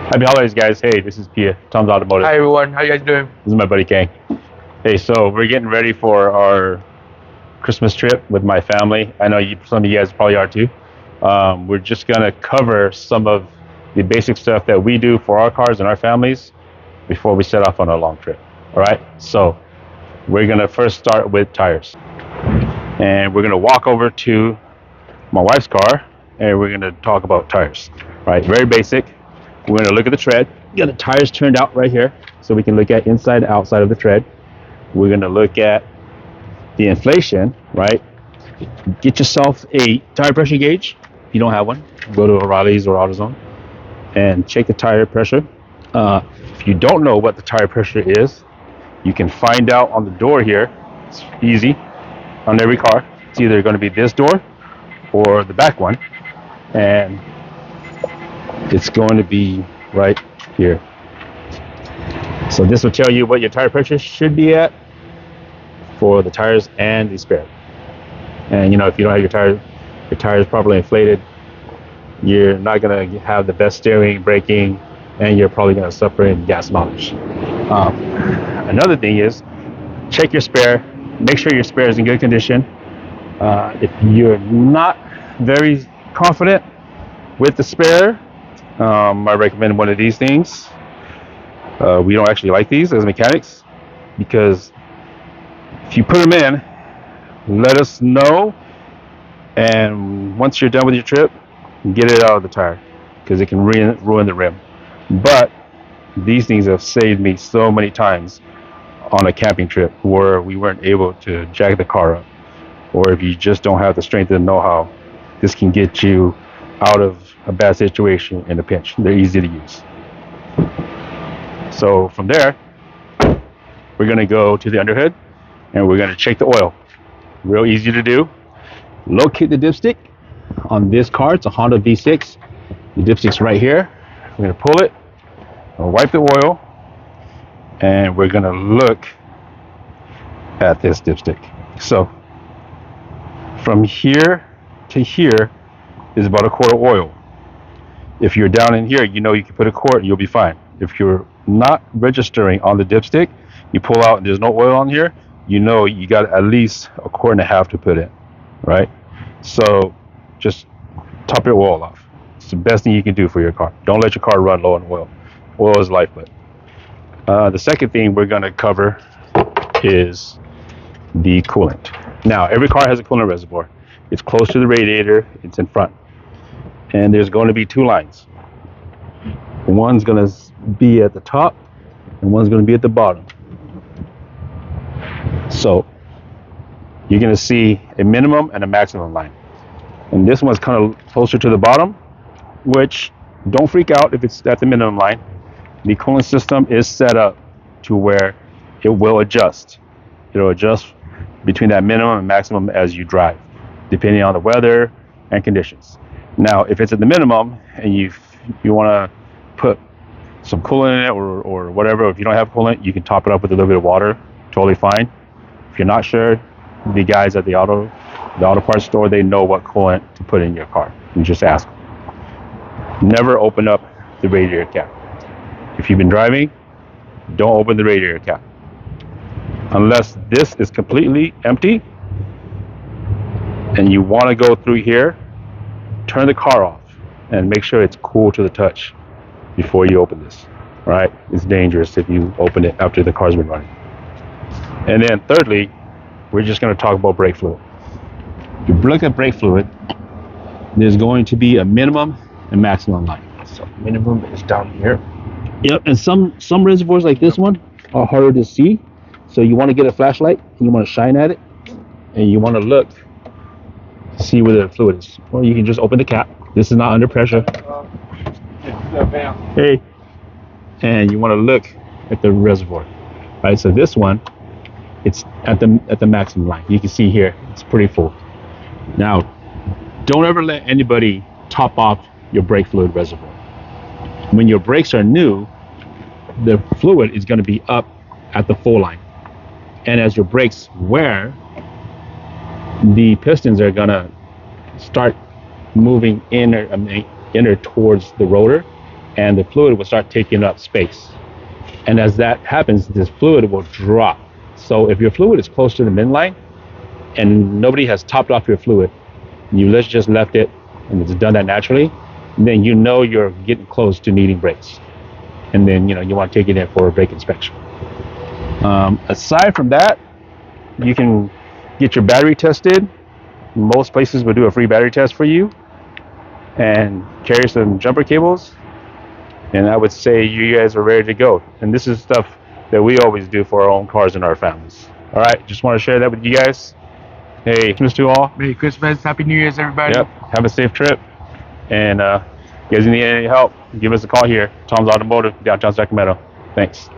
Happy holidays, guys. Hey, this is Pia, Tom's Automotive. Hi everyone, how you guys doing? This is my buddy Kang. Hey, so we're getting ready for our Christmas trip with my family. I know some of you guys probably are too. We're just gonna cover some of the basic stuff that we do for our cars and our families before we set off on a long trip. All right. So we're gonna first start with tires, and we're gonna walk over to my wife's car, and we're gonna talk about tires. Right. Very basic. We're gonna look at the tread. Get the tires turned out right here, so we can look at inside and outside of the tread. We're gonna look at the inflation, right? Get yourself a tire pressure gauge. If you don't have one, go to O'Reilly's or AutoZone and check the tire pressure. If you don't know what the tire pressure is, you can find out on the door here. It's easy on every car. It's either going to be this door or the back one, and it's going to be right here. So this will tell you what your tire pressure should be at for the tires and the spare. And if you don't have your tires properly inflated, you're not going to have the best steering, braking, and you're probably going to suffer in gas mileage. Another thing is check your spare. Make sure your spare is in good condition. If you're not very confident with the spare, I recommend one of these things. We don't actually like these as mechanics because if you put them in, let us know, and once you're done with your trip, get it out of the tire because it can ruin the rim. But these things have saved me so many times on a camping trip where we weren't able to jack the car up, or if you just don't have the strength and know-how, this can get you out of a bad situation in a pinch. They're easy to use. So from there, we're going to go to the underhood and we're going to check the oil. Real easy to do. Locate the dipstick. On this car, it's a Honda V6. The dipstick's right here. We're going to pull it, wipe the oil, and we're going to look at this dipstick. So from here to here is about a quart of oil. If you're down in here, you can put a quart and you'll be fine. If you're not registering on the dipstick, you pull out and there's no oil on here, you got at least a quart and a half to put in, right? So just top your oil off. It's the best thing you can do for your car. Don't let your car run low on oil. Oil is lifeblood. The second thing we're going to cover is the coolant. Now, every car has a coolant reservoir. It's close to the radiator. It's in front. And there's going to be two lines. One's going to be at the top and one's going to be at the bottom. So you're going to see a minimum and a maximum line. And this one's kind of closer to the bottom, which don't freak out if it's at the minimum line. The coolant system is set up to where it will adjust. It'll adjust between that minimum and maximum as you drive, depending on the weather and conditions. Now, if it's at the minimum and you want to put some coolant in it or whatever, if you don't have coolant, you can top it up with a little bit of water. Totally fine. If you're not sure, the guys at the auto parts store, they know what coolant to put in your car. You just ask them. Never open up the radiator cap. If you've been driving, don't open the radiator cap unless this is completely empty and you want to go through here. Turn the car off and make sure it's cool to the touch before you open this. All right? It's dangerous if you open it after the car's been running. And then thirdly, we're just going to talk about brake fluid. If you look at brake fluid, there's going to be a minimum and maximum line. So minimum is down here. Yep, and some reservoirs like this one are harder to see. So you want to get a flashlight and you want to shine at it and you want to look to see where the fluid is. Or you can just open the cap. This is not under pressure. Hey. And you want to look at the reservoir. Right, so this one, it's at the maximum line. You can see here, it's pretty full. Now, don't ever let anybody top off your brake fluid reservoir. When your brakes are new, the fluid is going to be up at the full line. And as your brakes wear, the pistons are going to start moving inner towards the rotor, and the fluid will start taking up space. And as that happens, this fluid will drop. So if your fluid is close to the midline and nobody has topped off your fluid, you just left it and it's done that naturally, then you know you're getting close to needing brakes. And then you want to take it in for a brake inspection. Aside from that, you can get your battery tested. Most places will do a free battery test for you and carry some jumper cables. And I would say you guys are ready to go. And this is stuff that we always do for our own cars and our families. All right, just want to share that with you guys. Hey, Christmas to all. Merry Christmas, Happy New Year's, everybody. Yep, have a safe trip. And you guys need any help, give us a call here. Tom's Automotive, downtown Sacramento. Thanks.